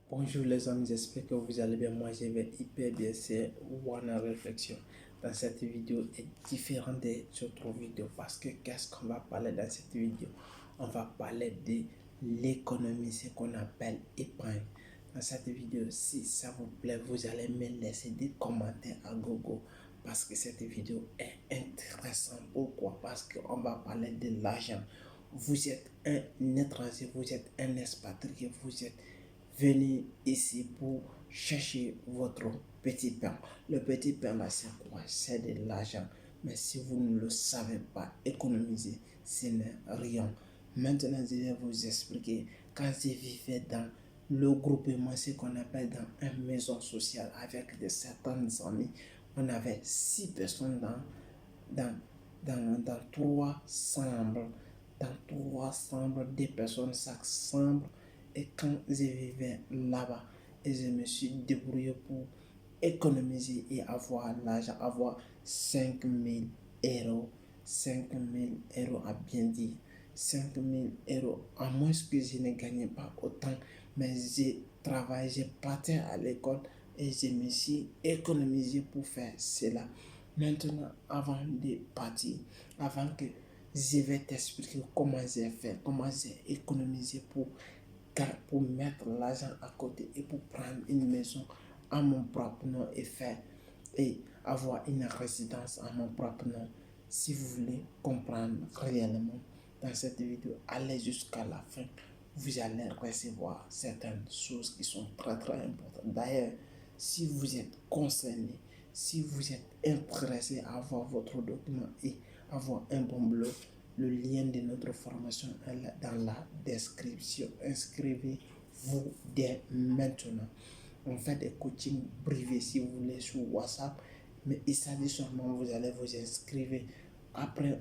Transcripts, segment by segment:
Bonjour les amis, j'espère que vous allez bien. Moi, je vais hyper bien. C'est One Réflexion. Dans cette vidéo est différente des autres vidéos parce que qu'est-ce qu'on va parler dans cette vidéo? On va parler de l'économie, ce qu'on appelle épargne. Dans cette vidéo, si ça vous plaît, vous allez me laisser des commentaires à gogo parce que cette vidéo est intéressante. Pourquoi? Parce qu'on va parler de l'argent. Vous êtes un étranger, vous êtes un expatrié, vous êtes venez ici pour chercher votre petit pain. Le petit pain là, c'est quoi? C'est de l'argent. Mais si vous ne le savez pas économiser, ce n'est rien. Maintenant, je vais vous expliquer. Quand je vivais dans le groupement, ce qu'on appelle dans une maison sociale avec de certains amis, on avait 6 personnes dans 3 chambres. Dans 3 chambres, 2 personnes chaque chambre. Et quand je vivais là-bas, et je me suis débrouillé pour économiser et avoir l'argent, avoir 5 000 euros. 5 000 euros à bien dire. 5 000 euros, à moins que je ne gagnais pas autant, mais j'ai travaillé, j'ai parti à l'école et je me suis économisé pour faire cela. Maintenant, avant de partir, avant que je vais t'expliquer comment j'ai fait, comment j'ai économisé pour mettre l'argent à côté et pour prendre une maison à mon propre nom et avoir une résidence à mon propre nom. Si vous voulez comprendre réellement dans cette vidéo, allez jusqu'à la fin. Vous allez recevoir certaines choses qui sont très très importantes. D'ailleurs, si vous êtes concerné, si vous êtes intéressé à avoir votre document et avoir un bon boulot, le lien de notre formation est dans la description. Inscrivez-vous dès maintenant. On fait des coachings privés si vous voulez sur WhatsApp, mais il s'agit seulement, vous allez vous inscrire. Après,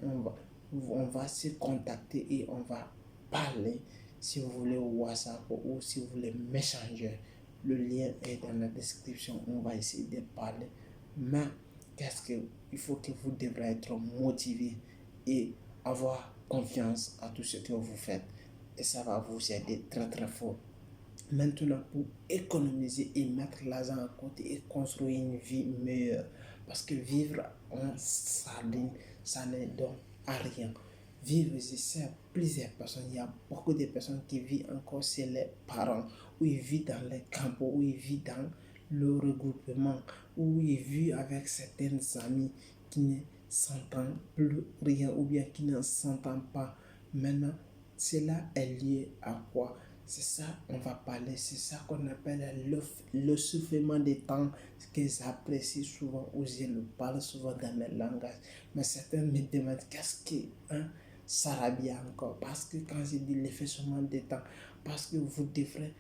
on va se contacter et on va parler si vous voulez au WhatsApp ou si vous voulez Messenger. Le lien est dans la description. On va essayer de parler. Mais il faut que vous devrez être motivé et avoir confiance à tout ce que vous faites. Et ça va vous aider très très fort. Maintenant, pour économiser et mettre l'argent à côté et construire une vie meilleure. Parce que vivre en sardine, ça ne donne à rien. Vivre, je sais, plusieurs personnes, il y a beaucoup de personnes qui vivent encore chez les parents, ou ils vivent dans les campos, ou ils vivent dans le regroupement, ou ils vivent avec certaines amis qui ne s'entendent plus rien, ou bien qui ne s'entendent pas. Maintenant, cela est lié à quoi? C'est ça, on va parler, c'est ça qu'on appelle le soufflement des temps, que j'apprécie souvent, ou je le parle souvent dans mes langages. Mais certains me demandent qu'est-ce qu'un sarabia encore. Parce que quand je dis l'effacement des temps, parce que vous devrez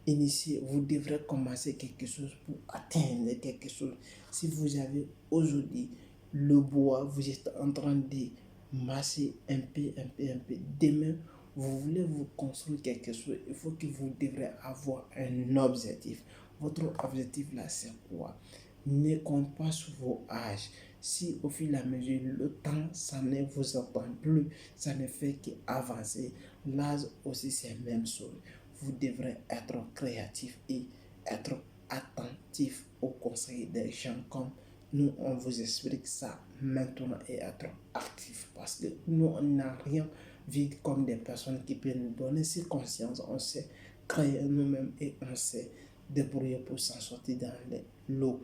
initier, vous devrez commencer quelque chose pour atteindre quelque chose. Si vous avez aujourd'hui le bois, vous êtes en train de masser un peu, un peu, un peu. Demain, vous voulez vous construire quelque chose, il faut que vous devrez avoir un objectif. Votre objectif là, c'est quoi? Ne compte pas sur vos âges. Si au fil et à mesure, le temps, ça ne vous entend plus, ça ne fait qu'avancer. L'âge aussi, c'est la même chose. Vous devrez être créatif et être attentif aux conseils des gens comme nous, on vous explique ça maintenant et être actif parce que nous, on n'a rien vu comme des personnes qui peuvent nous donner cette conscience. On sait créer nous-mêmes et on sait débrouiller pour s'en sortir dans l'eau.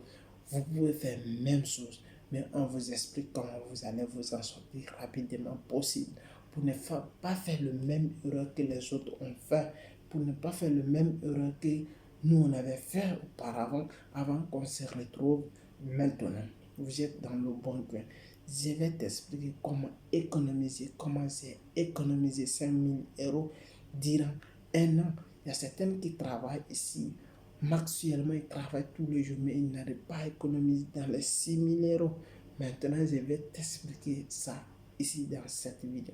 Vous pouvez faire la même chose, mais on vous explique comment vous allez vous en sortir rapidement possible pour ne pas faire le même erreur que les autres ont fait, pour ne pas faire le même erreur que nous on avait fait auparavant, avant qu'on se retrouve maintenant. Vous êtes dans le bon coin. Je vais t'expliquer comment j'ai économisé 5 000 euros durant un an. Il y a certains qui travaillent ici. Actuellement, ils travaillent tous les jours, mais ils n'arrivent pas à économiser dans les 6 000 euros. Maintenant, je vais t'expliquer ça ici dans cette vidéo.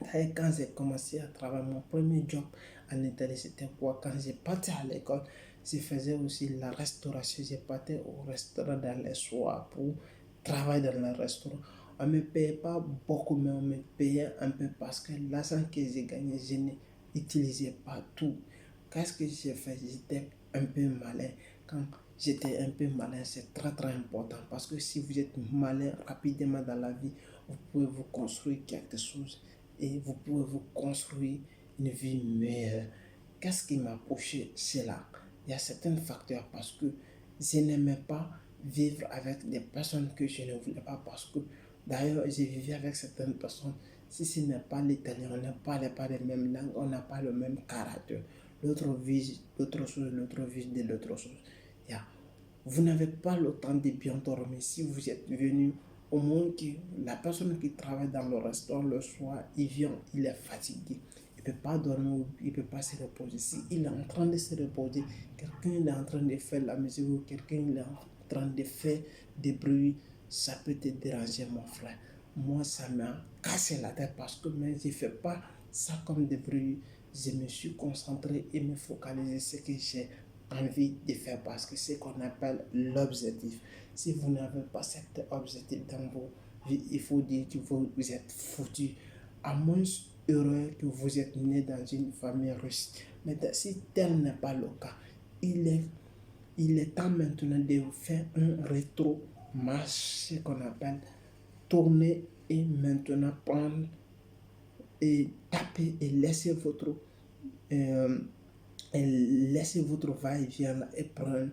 D'ailleurs, quand j'ai commencé à travailler, mon premier job en Italie, c'était quoi? Quand j'ai parti à l'école, je faisais aussi la restauration. J'ai parti au restaurant dans les soirs pour travailler dans le restaurant. On ne me payait pas beaucoup, mais on me payait un peu parce que l'argent que j'ai gagné, je n'utilisais pas tout. Qu'est-ce que j'ai fait? J'étais un peu malin. Quand j'étais un peu malin, c'est très très important parce que si vous êtes malin rapidement dans la vie, vous pouvez vous construire quelque chose et vous pouvez vous construire une vie meilleure. Qu'est-ce qui m'a poussé? C'est là. Il y a certains facteurs parce que je n'aimais pas vivre avec des personnes que je ne voulais pas parce que d'ailleurs j'ai vécu avec certaines personnes. Si ce n'est pas l'italien, on ne parle pas les mêmes langues, on n'a pas le même caractère. L'autre vise l'autre chose, l'autre vise de l'autre chose. Yeah. Vous n'avez pas le temps de bien dormir. Si vous êtes venu, au moins que la personne qui travaille dans le restaurant le soir, il vient, il est fatigué. Il ne peut pas dormir, il ne peut pas se reposer. Si il est en train de se reposer, quelqu'un est en train de faire la musique ou quelqu'un est en train de faire des bruits, ça peut te déranger, mon frère. Moi, ça m'a cassé la tête parce que mais je ne fais pas ça comme des bruits. Je me suis concentré et me focalisé sur ce que j'ai envie de faire parce que c'est ce qu'on appelle l'objectif. Si vous n'avez pas cet objectif dans vos vies, il faut dire que vous êtes foutu. À moins heureux que vous êtes né dans une famille riche. Mais si tel n'est pas le cas, il est, il est temps maintenant de faire un rétro-marche, ce qu'on appelle tourner et maintenant prendre et taper et laisser euh, votre va-et-vient et prendre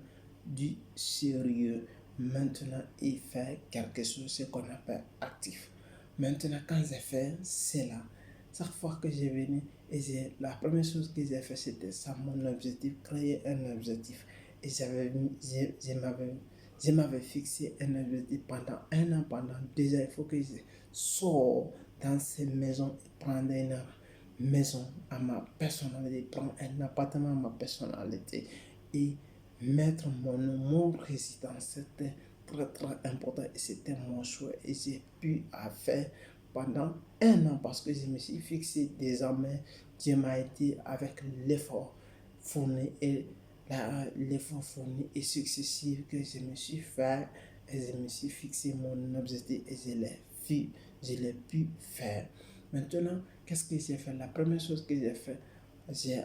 du sérieux. Maintenant, il fait quelque chose, ce qu'on appelle actif. Maintenant, quand j'ai fait, c'est là. Chaque fois que j'ai venu, la première chose que j'ai fait, c'était ça, mon objectif, créer un objectif. Et je m'avais fixé un objectif pendant un an, pendant 2 ans. Il faut que je sorte dans cette maison et prendre une maison à ma personnalité, prendre un appartement à ma personnalité et mettre mon nom, mon résidence. C'était très très important et c'était mon choix et j'ai pu à faire pendant un an parce que je me suis fixé désormais. Dieu m'a été avec l'effort fourni et l'effort fourni et successif que je me suis fait et je me suis fixé mon objectif et je l'ai pu faire. Maintenant, qu'est-ce que j'ai fait? La première chose que j'ai fait, j'ai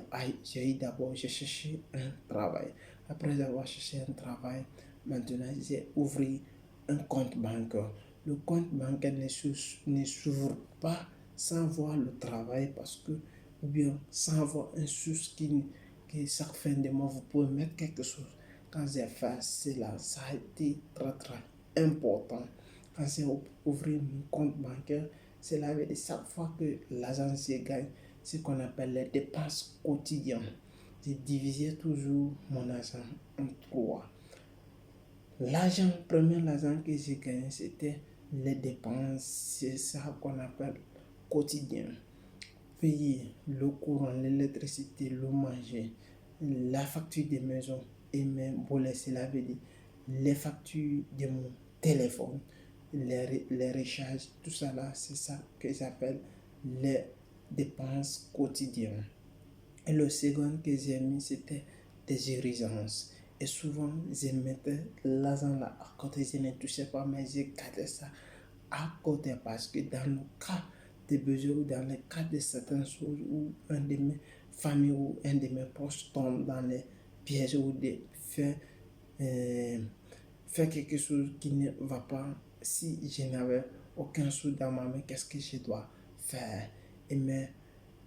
cherché un travail. Après avoir cherché un travail, maintenant j'ai ouvert un compte bancaire. Le compte bancaire ne s'ouvre pas sans voir le travail parce que, ou bien sans avoir un source qui chaque fin de mois vous pouvez mettre quelque chose. Quand j'ai fait cela, ça a été très très important. Quand j'ai ouvert mon compte bancaire, cela veut dire chaque fois que l'agence gagne, ce qu'on appelle les dépenses quotidiennes. J'ai divisé toujours mon argent en trois. Premier argent que j'ai gagné, c'était les dépenses, c'est ça qu'on appelle quotidien. Payer le courant, l'électricité, le manger, la facture de maison et même pour laisser la veut dire les factures de mon téléphone, les recharges, tout ça là, c'est ça que j'appelle les dépenses quotidiennes. Et le second que j'ai mis, c'était des urgences. Et souvent, je mettais l'argent là à côté, je ne touchais pas, mais je gardais ça à côté parce que dans le cas de besoin ou dans le cas de certaines choses où un de mes familles ou un de mes proches tombe dans les pièges ou fait quelque chose qui ne va pas, si je n'avais aucun sou dans ma main, qu'est-ce que je dois faire? Et mais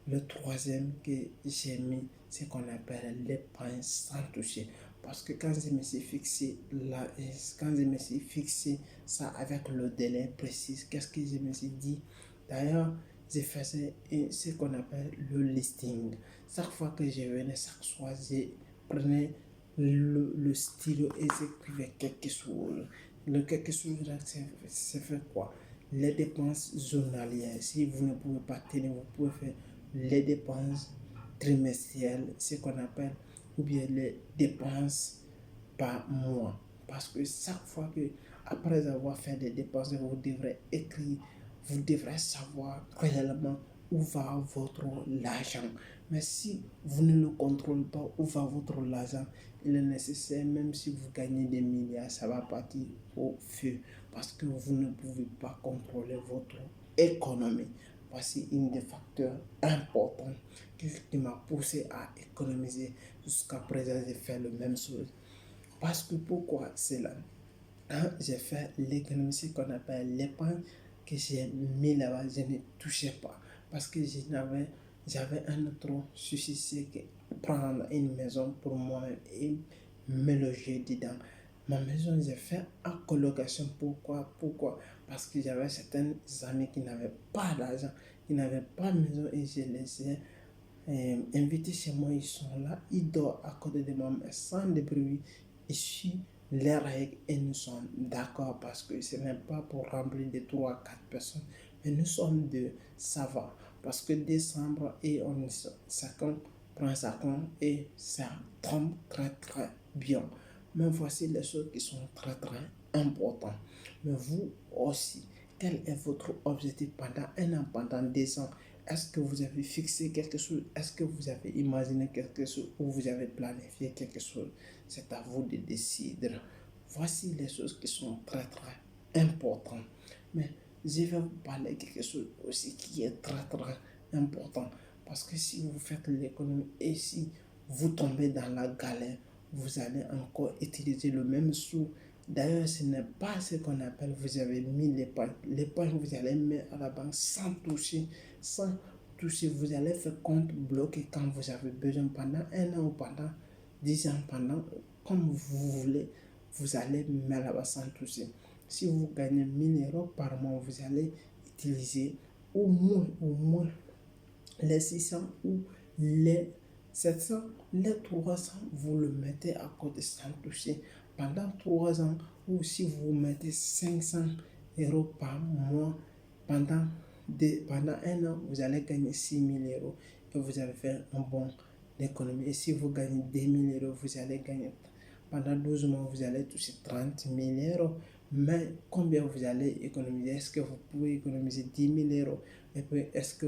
le troisième que j'ai mis, c'est qu'on appelle l'épargne sans toucher. Parce que quand je me suis fixé là, quand je me suis fixé ça avec le délai précis, qu'est-ce que je me suis dit? D'ailleurs, je faisais ce qu'on appelle le listing. Chaque fois que je venais, chaque soir, je prenais le stylo et j'écrivais quelque chose. Le quelque chose là, c'est fait quoi? Les dépenses journalières. Si vous ne pouvez pas tenir, vous pouvez faire les dépenses trimestrielles, ce qu'on appelle, ou bien les dépenses par mois. Parce que chaque fois que, après avoir fait des dépenses, vous devrez écrire, vous devrez savoir réellement où va votre argent. Mais si vous ne le contrôlez pas, où va votre argent, il est nécessaire, même si vous gagnez des milliards, ça va partir au feu. Parce que vous ne pouvez pas contrôler votre économie. voici un des facteurs importants qui m'a poussé à économiser. Jusqu'à présent, j'ai fait la même chose. Parce que pourquoi cela? Quand j'ai fait l'économie, ce qu'on appelle l'épargne, que j'ai mis là-bas, je ne touchais pas. Parce que j'avais un autre souci, c'est que prendre une maison pour moi et me loger dedans. Ma maison, j'ai fait en colocation. Pourquoi? Parce que j'avais certains amis qui n'avaient pas d'argent, qui n'avaient pas de maison et je les ai invités chez moi. Ils sont là, ils dorment à côté de moi, mais sans de bruit. Je suis les règles et nous sommes d'accord parce que ce n'est pas pour remplir de 3 à 4 personnes, mais nous sommes deux, ça va. Parce que décembre et chacun prend sa compte et ça tombe très très bien. Mais voici les choses qui sont très très importantes. Mais vous aussi, quel est votre objectif pendant un an, pendant 2 ans? Est-ce que vous avez fixé quelque chose? Est-ce que vous avez imaginé quelque chose ou vous avez planifié quelque chose? C'est à vous de décider. Voici les choses qui sont très très importantes. Mais je vais vous parler de quelque chose aussi qui est très très important. Parce que si vous faites l'économie et si vous tombez dans la galère, vous allez encore utiliser le même sou. D'ailleurs, ce n'est pas ce qu'on appelle vous avez mis l'épargne. L'épargne, vous allez mettre à la banque sans toucher, sans toucher. Vous allez faire compte bloqué quand vous avez besoin pendant un an ou pendant 10 ans, pendant comme vous voulez. Vous allez mettre là-bas sans toucher. Si vous gagnez 1 000 € par mois, vous allez utiliser au moins les 600 ou les 700, les 300, vous le mettez à côté sans toucher pendant 3 ans. Ou si vous mettez 500 € par mois pendant un an, vous allez gagner 6 000 € et vous allez faire un bon économie. Et si vous gagnez 2 000 €, vous allez gagner pendant 12 mois, vous allez toucher 30 000 €. Mais combien vous allez économiser? Est-ce que vous pouvez économiser 10 000 €? Et puis, est-ce que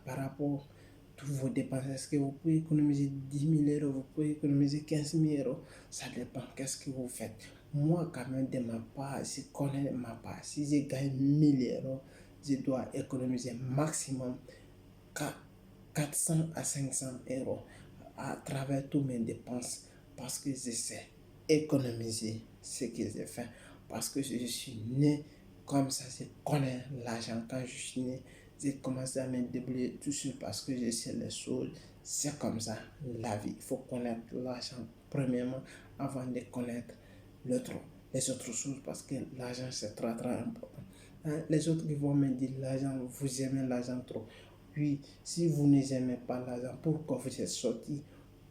par rapport à tous vos dépenses, est-ce que vous pouvez économiser 10 000 €? Vous pouvez économiser 15 000 €? Ça dépend. Qu'est-ce que vous faites? Moi, quand même, de ma part, je connais ma part. Si je gagne 1 000 €, je dois économiser maximum 400 à 500 € à travers toutes mes dépenses. Parce que je sais économiser ce que j'ai fait. Parce que je suis né comme ça, je connais l'argent. Quand je suis né, j'ai commencé à me débrouiller tout seul parce que je sais les choses. C'est comme ça la vie. Il faut connaître l'argent premièrement avant de connaître les autres choses parce que l'argent c'est très très important. Les autres qui vont me dire l'argent, vous aimez l'argent trop. Oui, si vous n'aimez pas l'argent, pourquoi vous êtes sorti?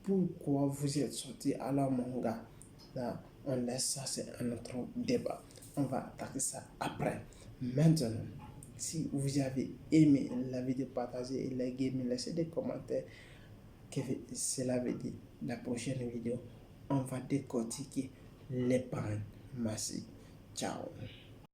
Pourquoi vous êtes sorti? Alors mon gars, là, on laisse ça, c'est un autre débat. On va attaquer ça après. Maintenant, si vous avez aimé la vidéo, partagez et likez, mais laissez des commentaires. Que cela veut dire la prochaine vidéo, on va décortiquer l'épargne massive. Ciao.